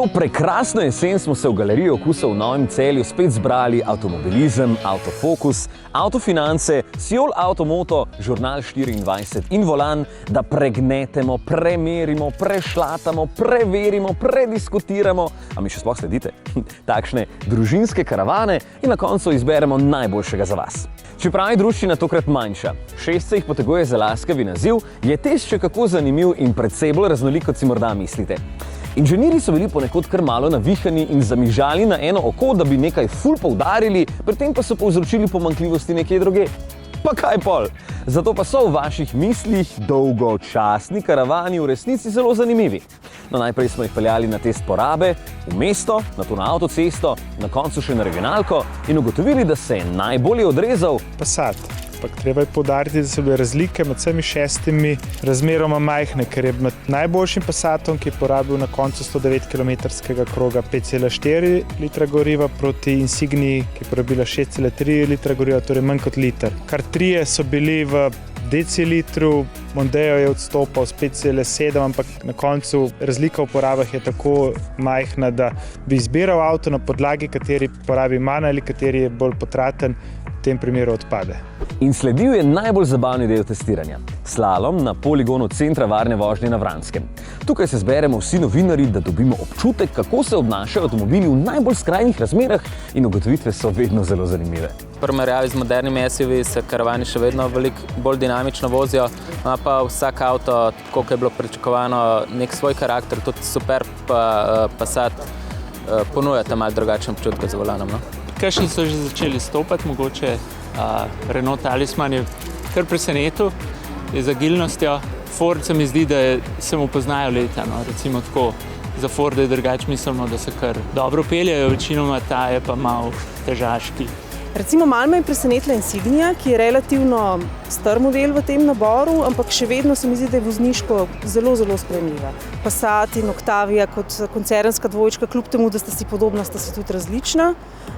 to prekrasno jesen smo se v Galeriji okusov v Novem Celju spet zbrali avtomobilizem, Autofokus, Autofinance, Siol Automoto, Žurnal 24 in Volan, da pregnetemo, premerimo, prešlatamo, preverimo, prediskutiramo, a mi še sploh sledite, takšne družinske karavane in na koncu izberemo najboljšega za vas. Čeprav je druščina tokrat manjša, 6 se jih poteguje za laskavi naziv, je test še kako zanimiv in precej bolj raznolik, kot si morda mislite. Inženirji so bili ponekod kar malo navihani in zamižali na eno oko, da bi nekaj ful poudarili, pri tem pa so povzročili pomanjkljivosti nekje drugje. Pa kaj pol? Zato pa so v vaših mislih dolgočasni karavani v resnici zelo zanimivi. No, najprej smo jih peljali na test porabe, v mesto, nato na avtocesto, na koncu še na regionalko in ugotovili, da se je najbolje odrezal Passat. Ampak treba je poudariti, da so bile razlike med vsemi 6 razmeroma majhne, ker je med najboljšim Passatom, ki je porabil na koncu 109 km kroga 5,4 litra goriva, proti Insignii, ki je porabila 6,3 litra goriva, torej manj kot liter. Kar 3 so bili v decilitru, Mondeo je odstopal s 5,7, ampak na koncu razlika v porabah je tako majhna, da bi izbiral avto na podlagi, kateri porabi manj ali kateri je bolj potraten, v tem primeru odpade. In sledil je najbolj zabavni del testiranja. Slalom na poligonu Centra varne vožnje na Vranskem. Tukaj se zberemo vsi novinarji, da dobimo občutek, kako se obnašajo avtomobili v najbolj skrajnih razmerah in ugotovitve so vedno zelo zanimive. V primerjavi z modernimi SUV se karavani še vedno veliko bolj dinamično vozijo, ima pa vsak avto, kot je bilo pričakovano, nek svoj karakter, tudi Superb pa Passat ponujata malo drugačen občutek za volanom. No? Kakšni so že začeli stopati, mogoče Renault Talisman je kar presenetil z agilnostjo. Ford se mi zdi, da se mu poznajo leta, no? Recimo tako, za Ford je drugače mislimo, da se kar dobro peljejo, večinoma ta je pa malo težaški. Recimo malo me je presenetila Insignia, ki je relativno star model v tem naboru, ampak še vedno se mi zdi, da je vozniško zelo, zelo sprejemljiva. Passat in Octavia kot koncernska dvojčka, kljub temu, da sta si podobna, sta si tudi različna.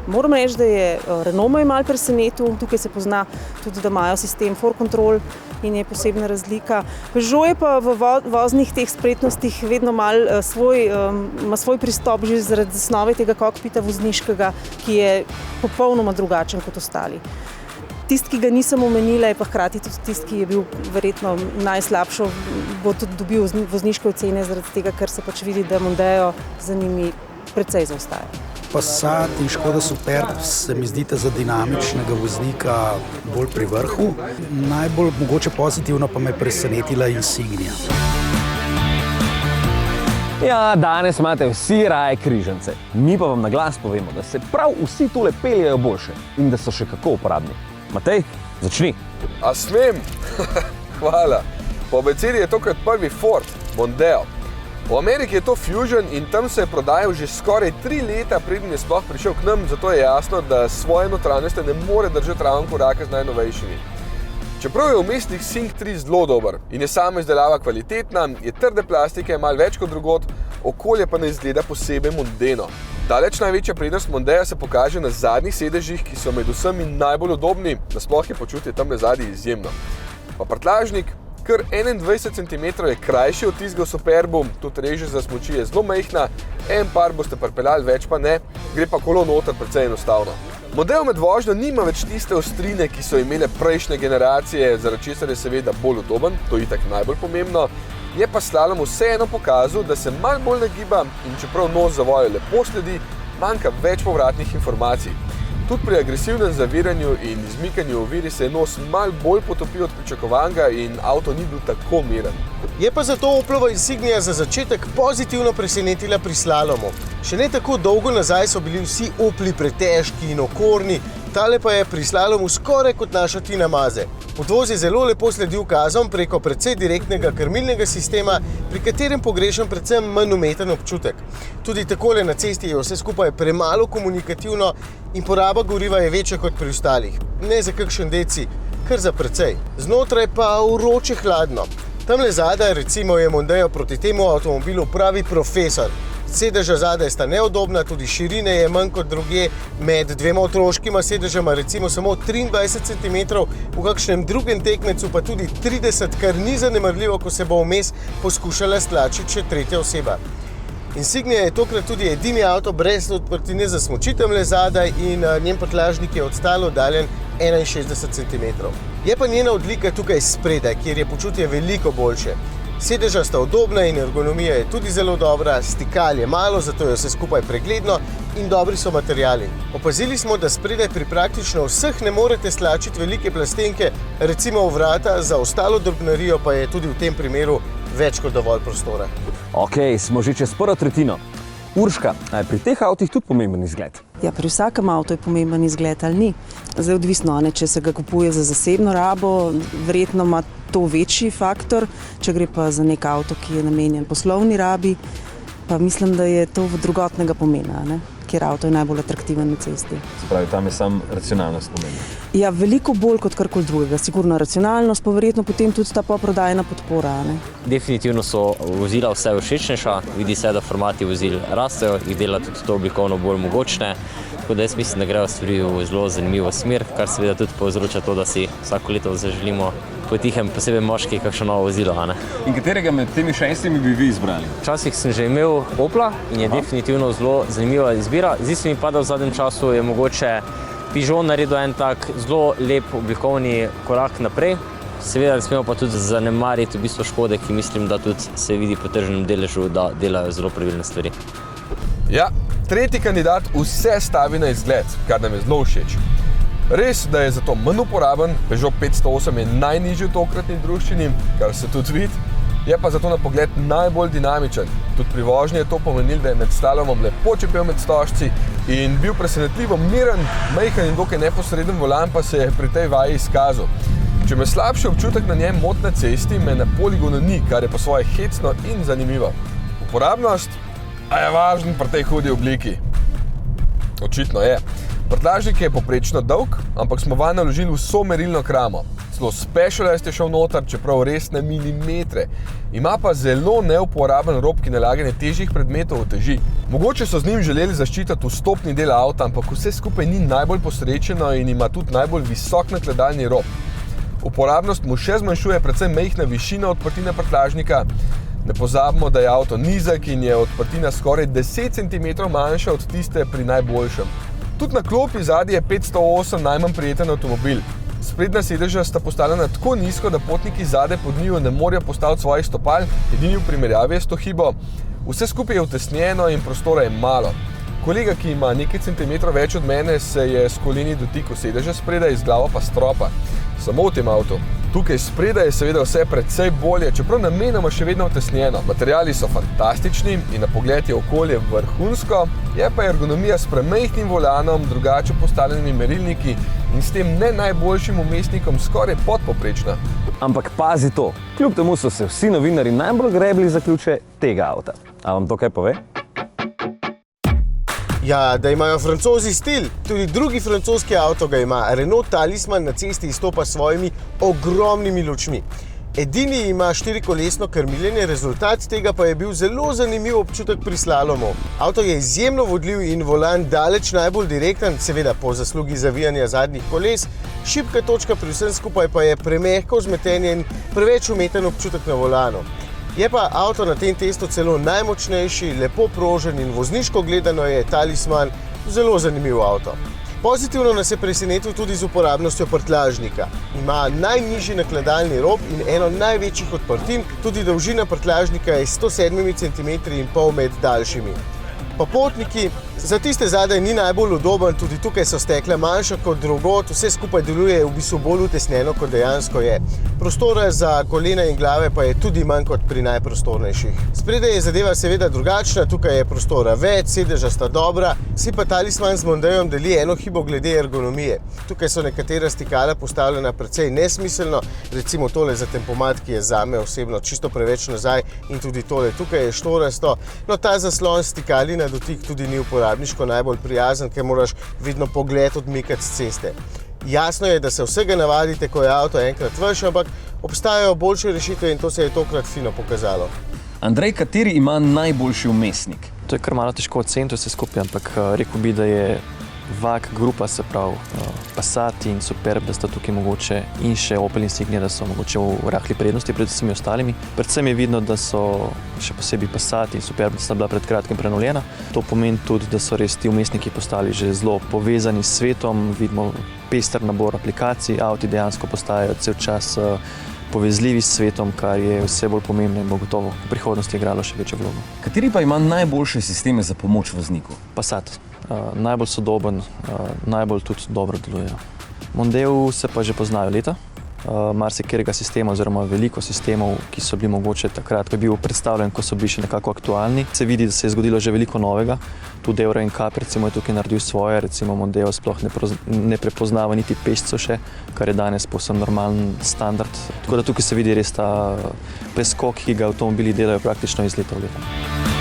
Moram reči, da je Renault me malo presenetil, tukaj se pozna tudi, da imajo sistem 4Control in je posebna razlika. Peugeot je pa v voznih teh spretnostih vedno malo ima svoj pristop že zaradi zasnove tega kokpita vozniškega, ki je popolnoma drugačen kot ostali. Tisti, ki ga nisem omenila, je pa hkrati tudi tisti, ki je bil verjetno najslabšo, bo tudi dobil vozniške ocene zaradi tega, ker se pač vidi, da Mondeo za njimi precej zaostaja. Passat in Škoda Superb se mi zdita za dinamičnega voznika bolj pri vrhu. Najbolj mogoče pozitivno pa me presenetila Insignia. Ja, danes imate vsi raje križance. Mi pa vam na glas povemo, da se prav vsi tule peljejo boljše in da so še kako uporabni. Matej, začni. A smem? Hvala. Po abecedi je tokrat prvi Ford, Mondeo. V Ameriki je to Fusion in tam se je prodajal že skoraj 3 leta, preden je sploh prišel k nam, zato je jasno, da svoje notranjosti ne more držati ravno koraka z najnovejšimi. Čeprav je vmesnik Sync 3 zelo dober in je sama izdelava kvalitetna, je trde plastike malo več kot drugod, okolje pa ne izgleda posebej mondeno. Daleč največja prednost Mondea se pokaže na zadnjih sedežih, ki so med vsemi najbolj udobni, nasploh je počutje tamle zadnji izjemno. Pa prtljažnik, kar 21 cm je krajši od tistega v Superbu, tudi reže za smuči je zelo majhna, en par boste pripeljali, več pa ne, gre pa kolo noter precej enostavno. Model med vožnjo nima več tiste ostrine, ki so imele prejšnje generacije, zaradi česar je seveda bolj udoben, to je itak najbolj pomembno, je pa slalom vseeno pokazal, da se malo bolj nagiba in čeprav nos zavoju lepo sledi, manjka več povratnih informacij. Tudi pri agresivnem zaviranju in izmikanju oviri se je nos malo bolj potopil od pričakovanega in avto ni bil tako miren. Je pa zato Opelova Insignia za začetek pozitivno presenetila pri slalomu. Še ne tako dolgo nazaj so bili vsi Opli pretežki in okorni, tale pa je pri slalomu skoraj kot naša Tina Maze. Podvoz je zelo lepo sledil ukazom preko precej direktnega krmilnega sistema, pri katerem pogrešam predvsem manj umeten občutek. Tudi takole na cesti je vse skupaj premalo komunikativno in poraba goriva je večja kot pri ostalih. Ne za kakšen deci, kar za precej. Znotraj pa vroče hladno. Tamle zadaj recimo je Mondeo proti temu avtomobilu pravi profesor. Sedeža zadaj sta neudobna, tudi širine je manj kot drugje, med dvema otroškima sedežama recimo samo 23 cm, v kakšnem drugem tekmecu pa tudi 30, kar ni zanemarljivo, ko se bo vmes poskušala stlačiti še tretja oseba. Insignia je tokrat tudi edini avto brez odprtine za smučitelje zadaj in njen prtljažnik je od stale oddaljen 61 cm. Je pa njena odlika tukaj spredaj, kjer je počutje veliko boljše. Sedeža sta udobna in ergonomija je tudi zelo dobra, stikal je malo, zato je vse skupaj pregledno in dobri so materiali. Opazili smo, da spredaj pri praktično vseh ne morete stlačiti velike plastenke, recimo v vrata, za ostalo drobnarijo pa je tudi v tem primeru več kot dovolj prostora. Ok, smo že čez prvo tretjino. Urška, a je pri teh avtih tudi pomemben izgled? Ja, pri vsakem avtu je pomemben izgled ali ni. Zdaj odvisno, ne, če se ga kupuje za zasebno rabo, verjetno ima to večji faktor, če gre pa za nek avto, ki je namenjen poslovni rabi, pa mislim, da je to drugotnega pomena, ne, kjer avto je najbolj atraktiven na cesti. Spravi, tam je sam racionalnost pomembna. Ja, veliko bolj kot karkoli drugega. Sigurno racionalnost, pa verjetno potem tudi ta poprodajna podpora. Ne? Definitivno so vozila vse všečnejša, vidi se, da formati vozil rastejo, jih dela tudi to oblikovno bolj mogočne. Tako da jaz mislim, da grejo stvari v zelo zanimivo smer, kar seveda tudi povzroča to, da si vsako leto zaželimo potihem, posebej moški, kakšno novo vozilo. Ne? In katerega med temi 6 bi vi izbrali? Včasih sem že imel Opla in je definitivno zelo zanimiva izbira. Zdi se mi pa, da v zadnjem času je mogoče Peugeot naredil en tak zelo lep oblikovni korak naprej. Seveda ne smemo pa tudi zanemariti v bistvu Škode, ki mislim, da tudi se vidi po tržnem deležu, da delajo zelo pravilne stvari. Ja, tretji kandidat vse stavi na izgled, kar nam je zelo všeč. Res, da je zato manj uporaben, Peugeot 508 je najnižji v tokratni druščini, kar se tudi vidi, je pa zato na pogled najbolj dinamičen. Tudi pri vožnji je to pomenilo, da je med slalomom lepo čepel med stožci in bil presenetljivo miren, majhen in dokaj neposreden volan pa se je pri tej vaji izkazal. Če me slabši občutek na njem moti na cesti, me na poligonu ni, kar je po svoje hecno in zanimivo. Uporabnost, a je važen pri tej hudi obliki. Očitno je. Prtljažnik je poprečno dolg, ampak smo vanj naložili vso merilno kramo. Celo Specialized je šel noter, čeprav res na milimetre. Ima pa zelo neuporaben rob, ki nalaganje težjih predmetov oteži. Mogoče so z njim želeli zaščititi vstopni del avta, ampak vse skupaj ni najbolj posrečeno in ima tudi najbolj visok nakladalni rob. Uporabnost mu še zmanjšuje predvsem majhna višina odprtine prtljažnika. Ne pozabimo, da je avto nizek in je odprtina skoraj 10 cm manjša od tiste pri najboljšem. Tudi na klopi zadnji je 508 najmanj prijeten avtomobil. Sprednja sedeža sta postavljena tako nizko, da potniki zadaj pod njiju ne morejo postaviti svojih stopal, edini v primerjavi je s to hibo. Vse skupaj je utesnjeno in prostora je malo. Kolega, ki ima nekaj centimetrov več od mene, se je s koleni dotikal sedeža spredaj, z glavo pa stropa. Samo v tem avtu. Tukaj spredaj je seveda vse precej bolje, čeprav namenoma še vedno utesnjeno. Materiali so fantastični in na pogled je okolje vrhunsko, je pa ergonomija s premajhnim volanom, drugače postavljenimi merilniki in s tem ne najboljšim vmesnikom skoraj podpoprečna. Ampak pazi to, kljub temu so se vsi novinarji najbolj grebli za ključe tega avta. A vam to kaj pove? Ja, da imajo Francozi stil. Tudi drugi francoski avto ga ima. Renault Talisman na cesti izstopa s svojimi ogromnimi lučmi. Edini ima štirikolesno krmiljenje, rezultat tega pa je bil zelo zanimiv občutek pri slalomu. Avto je izjemno vodljiv in volan daleč najbolj direkten, seveda po zaslugi zavijanja zadnjih koles. Šibka točka pri vsem skupaj pa je premehko vzmetenje in preveč umeten občutek na volanu. Je pa avto na tem testu celo najmočnejši, lepo prožen in vozniško gledano je Talisman zelo zanimiv avto. Pozitivno nas je presenetil tudi z uporabnostjo prtljažnika. Ima najnižji nakladalni rob in eno največjih odprtin, tudi dolžina prtljažnika je 107 cm in pol med daljšimi. Popotniki, za tiste zadaj ni najbolj udoben, tudi tukaj so stekla manjša kot drugod, vse skupaj deluje v bistvu bolj utesnjeno, kot dejansko je. Prostora za kolena in glave pa je tudi manj kot pri najprostornejših. Spredaj je zadeva seveda drugačna, tukaj je prostora več, sedeža sta dobra, si pa Talisman z Mondejom deli eno hibo glede ergonomije. Tukaj so nekatera stikala postavljena precej nesmiselno, recimo tole za tempomat, ki je zame osebno čisto preveč nazaj in tudi tole tukaj je štorasto, no ta zaslon stikali na dotik tudi ni uporabniško najbolj prijazen, ker moraš vedno pogled odmikati z ceste. Jasno je, da se vsega navadite, ko je avto enkrat vaš, ampak obstajajo boljše rešitve in to se je tokrat fino pokazalo. Andrej, kateri ima najboljši vmesnik? To je kar malo težko oceniti vse skupaj, ampak rekel bi, da je VAG grupa, se pravi Passat in Superb, da sta tukaj mogoče in še Opel Insignia, da so mogoče v rahli prednosti pred vsemi ostalimi. Predvsem je vidno, da so še posebej Passat in Superb, da sta bila pred kratkim prenovljena. To pomeni tudi, da so res ti vmesniki postali že zelo povezani s svetom, vidimo pester nabor aplikacij, avti dejansko postajajo cel čas povezljivi s svetom, kar je vse bolj pomembno in bo gotovo v prihodnosti igralo še večjo vlogo. Kateri pa ima najboljše sisteme za pomoč vozniku? Passat. Najbolj sodoben, najbolj tudi dobro delujejo. Mondeo se pa že poznajo leta. Marsikaterega sistema oziroma veliko sistemov, ki so bili mogoče takrat, ko je bil predstavljen, ko so bili še nekako aktualni. Se vidi, da se je zgodilo že veliko novega. Tudi Euro NCAP recimo je tukaj naredil svoje, recimo Mondeo sploh ne prepoznava niti pešcev še, kar je danes povsem normalen standard. Tako da tukaj se vidi res ta preskok, ki ga avtomobili delajo praktično iz leta v leto.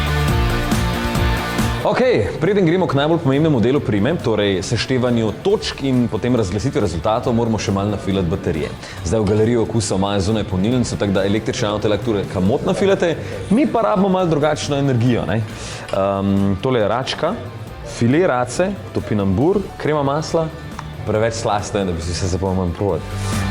Ok, preden gremo k najbolj pomembnemu delu prime, torej seštevanju točk in potem razglasitvi rezultatov, moramo še malo nafilati baterije. Zdaj v galeriji okusa imajo zunaj polnilnico, tako da električne avte lahko kamot nafilate, mi pa rabimo malo drugačno energijo. Tole je račka, file race, topinambur, krema masla, preveč slasta je, da bi si se zapomnil provati.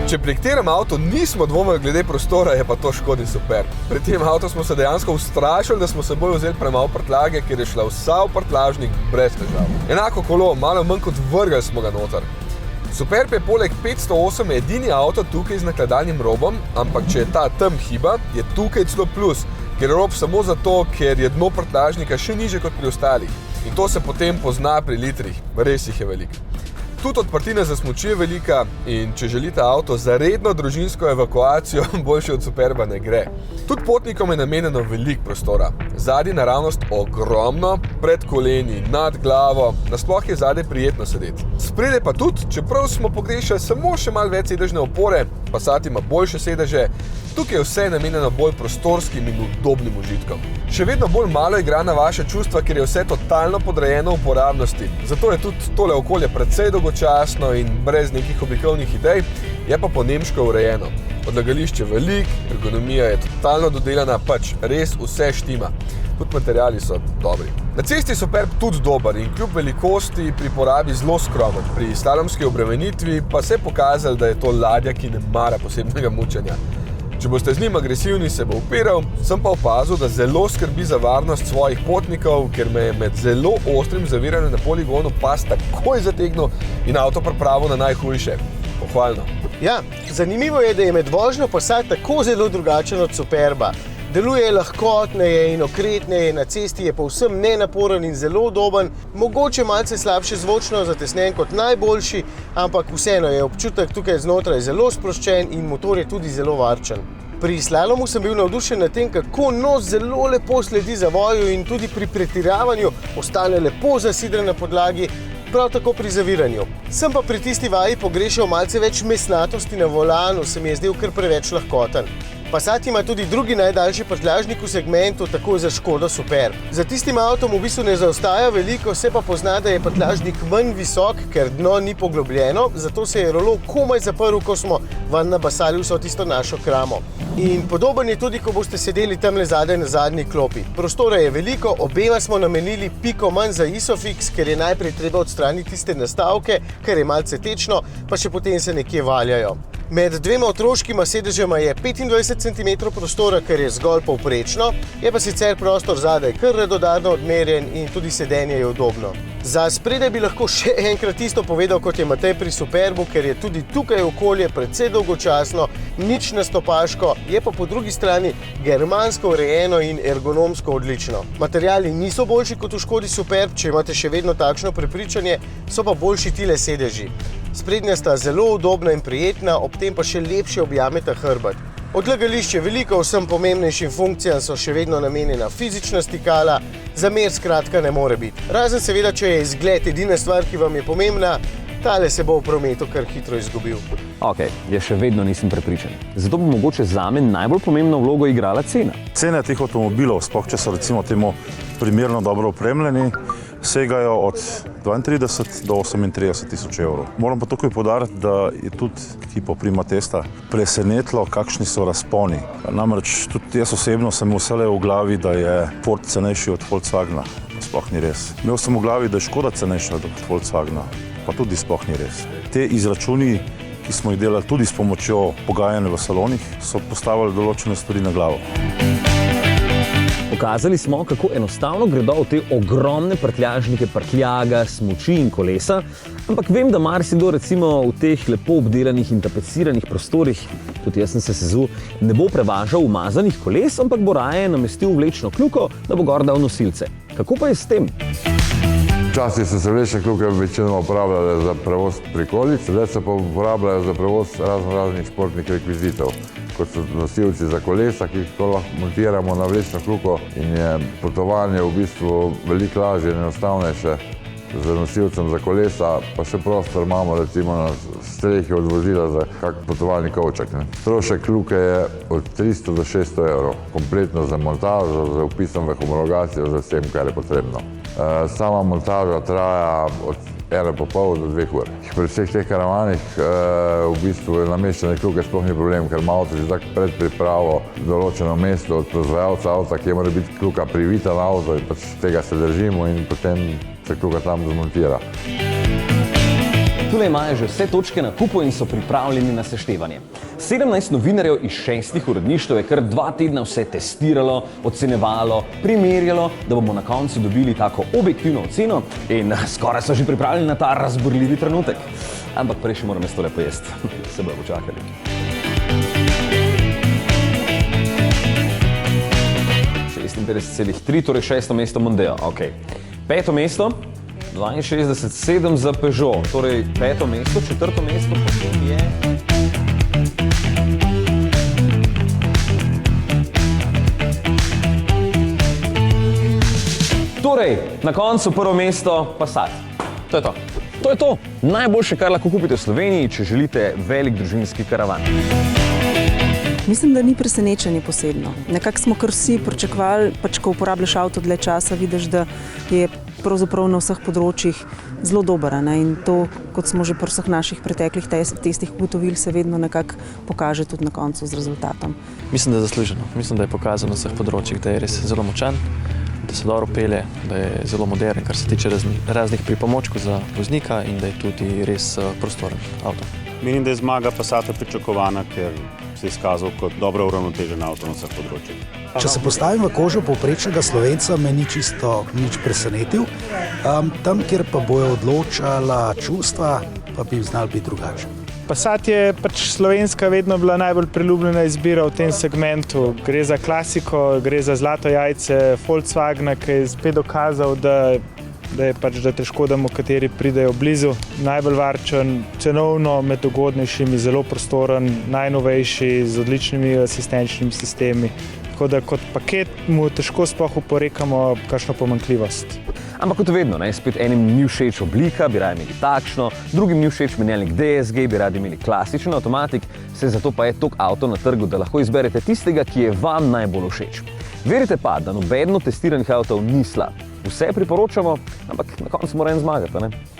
Če pri katerem avtu nismo dvomili glede prostora, je pa to Škodin Superb. Pri tem avtu smo se dejansko ustrašili, da smo seboj vzeli premalo prtljage, ker je šla vsa v prtljažnik brez težav. Enako kolo, malo manj kot vrgli smo ga noter. Superb je poleg 508 edini avto tukaj z nakladalnim robom, ampak če je ta tam hiba, je tukaj celo plus, ker je rob samo zato, ker je dno prtljažnika še nižje kot pri ostalih. In to se potem pozna pri litrih, res jih je veliko. Tudi odprtina za smuči je velika in če želite avto za redno družinsko evakuacijo, boljše od Superba ne gre. Tudi potnikom je namenjeno veliko prostora. Zadaj naravnost ogromno, pred koleni, nad glavo, nasploh je zadaj prijetno sedeti. Spredaj pa tudi, čeprav smo pogrešali samo še malo več sedežne opore, Passat ima boljše sedeže, tukaj je vse namenjeno bolj prostorskim in udobnim užitkom. Še vedno bolj malo igra na vaše čustva, ker je vse totalno podrejeno uporabnosti. Zato je tudi tole okolje precej dolgočasno in brez nekih oblikovnih idej, je pa po nemško urejeno. Odlagališče je veliko, ergonomija je totalno dodelana, pač res vse štima. Tudi materiali so dobri. Na cesti je Superb tudi dober in kljub velikosti pri porabi zelo skromen. Pri slalomski obremenitvi pa se je pokazalo, da je to ladja, ki ne mara posebnega mučenja. Če boste z njim agresivni, se bo upiral, sem pa opazil, da zelo skrbi za varnost svojih potnikov, ker me je med zelo ostrim zaviranjem na poligonu pas takoj zategnil in avto pripravil na najhujše. Pohvalno. Ja, zanimivo je, da je med vožnjo Passat tako zelo drugačen od Superba. Deluje lahkotneje in okretneje, na cesti je povsem nenaporen in zelo udoben, mogoče malce slabše zvočno zatesnen kot najboljši, ampak vseeno je občutek tukaj znotraj zelo sproščen in motor je tudi zelo varčen. Pri slalomu sem bil navdušen nad tem, kako nos zelo lepo sledi zavoju in tudi pri pretiravanju ostane lepo zasidren na podlagi, prav tako pri zaviranju. Sem pa pri tisti vaji pogrešal malce več mesnatosti na volanu, se mi je zdel kar preveč lahkoten. Passat ima tudi drugi najdaljši prtljažnik v segmentu, tako za Škodo Superb. Za tistim avtom v bistvu ne zaostaja veliko, se pa pozna, da je prtljažnik manj visok, ker dno ni poglobljeno, zato se je rolo komaj zaprl, ko smo van nabasali vso tisto našo kramo. In podoben je tudi, ko boste sedeli tamle zadaj na zadnji klopi. Prostora je veliko, obema smo namenili piko manj za Isofix, ker je najprej treba odstraniti tiste nastavke, ker je malce tečno, pa še potem se nekje valjajo. Med dvema otroškima sedežema je 25 cm prostora, kar je zgolj povprečno, je pa sicer prostor zadaj kar radodarno odmerjen in tudi sedenje je udobno. Za spredaj bi lahko še enkrat isto povedal, kot je Matej pri Superbu, ker je tudi tukaj okolje precej dolgočasno, nič nastopaško, je pa po drugi strani germansko urejeno in ergonomsko odlično. Materiali niso boljši kot v Škodi Superb, če imate še vedno takšno prepričanje, so pa boljši tile sedeži. Sprednja sta zelo udobna in prijetna, ob tem pa še lepše objameta hrbet. Odlagališče veliko vsem pomembnejšim funkcijam so še vedno namenjena fizična stikala, zamer skratka ne more biti. Razen seveda, če je izgled edina stvar, ki vam je pomembna, tale se bo v prometu kar hitro izgubil. Ok, jaz še vedno nisem prepričan. Zato bo mogoče zame najbolj pomembno vlogo igrala cena. Cene teh avtomobilov, sploh če so recimo temu primerno dobro opremljeni, segajo od 32 do 38 tisoč evrov. Moram pa tukaj poudariti, da je tudi ekipo Prima Testa presenetilo, kakšni so razponi. Namreč tudi jaz osebno sem vselej v glavi, da je Ford cenejši od Volkswagena. Sploh ni res. Imel sem v glavi, da je Škoda cenejša od Volkswagena, pa tudi sploh ni res. Te izračuni, ki smo jih delali tudi s pomočjo pogajanja v salonih, so postavili določene stvari na glavo. Pokazali smo, kako enostavno gredo v te ogromne prtljažnike prtljaga, smuči in kolesa, ampak vem, da marsikdo recimo v teh lepo obdelanih in tapeciranih prostorih, tudi jaz sem se sezul, ne bo prevažal umazanih koles, ampak bo raje namestil vlečno kljuko, da bo gor dal nosilce. Kako pa je s tem? Včasih so se vlečne kljuke večinoma uporabljale za prevoz prikolic, zdaj se pa uporabljajo za prevoz raznih športnih rekvizitov, kot so nosilci za kolesa, ki jih lahko montiramo na vlečno kljuko in je potovanje v bistvu veliko lažje in enostavnejše z nosilcem za kolesa, pa še prostor imamo recimo na strehi od vozila za kak potovalni kovček. Strošek kljuke je od 300 do 600 evrov, kompletno za montažo, z vpisom v homologacijo, za vsem, kar je potrebno. Sama montaža traja od 1,5 do 2 ur. Pri vseh teh karavanih v bistvu nameščene kljuke sploh ni problem, ker ima avto že tako predpripravo določeno mesto od proizvajalca avta, kjer mora biti kljuka privita na avto in pač tega se držimo in potem se kljuka tam zmontira. Tule imajo že vse točke na kupu in so pripravljeni na seštevanje. 17 novinarjev iz 6 uredništev je kar 2 tedna vse testiralo, ocenjevalo, primerjalo, da bomo na koncu dobili tako objektivno oceno in skoraj so že pripravljeni na ta razburljivi trenutek. Ampak prej še moram jaz tole pojesti. Se bojo počakali. Torej 6. mesto Mondeo. Okay. 5. mesto 62,7 za Peugeot, torej 5. mesto, 4. mesto potem je... Torej, na koncu 1. mesto Passat. To je to. To je to. Najboljše, kar lahko kupite v Sloveniji, če želite velik družinski karavan. Mislim, da ni presenečenje posebno. Nekako smo kar vsi pričakovali, pač ko uporabljaš avto dlje časa, vidiš, da je pravzaprav na vseh področjih zelo dober. In to, kot smo že pri vseh naših preteklih testih ugotovili, se vedno nekako pokaže tudi na koncu z rezultatom. Mislim, da je zasluženo. Mislim, da je pokazano na vseh področjih, da je res zelo močan, da se dobro pelje, da je zelo moderen, kar se tiče raznih pripomočkov za voznika in da je tudi res prostoren avto. Menim, da je zmaga Passata pričakovana, ker se je izkazal kot dobro uravnotežen avto na vseh področjih. Če se postavim v kožo povprečnega Slovenca, me ni čisto nič presenetil. Tam, kjer pa bojo odločala čustva, pa bi znali biti drugačni. Passat je pač slovenska vedno bila najbolj priljubljena izbira v tem segmentu. Gre za klasiko, gre za zlato jajce Volkswagena, ki je spet dokazal, da je težko, da mu kateri pridejo blizu. Najbolj varčen, cenovno med ugodnejšimi, zelo prostoren, najnovejši, z odličnimi asistenčnimi sistemi. Tako da kot paket mu težko sploh oporekamo kakšno pomanjkljivost. Ampak kot vedno, spet enim ni všeč oblika, bi radi imeli takšno, drugim ni všeč menjalnik DSG, bi radi imeli klasičen avtomatik, vse zato pa je toliko avto na trgu, da lahko izberete tistega, ki je vam najbolj všeč. Verite pa, da nobeden od testiranih avtov ni slab. Vse priporočamo, ampak na koncu mora en zmagati, ne?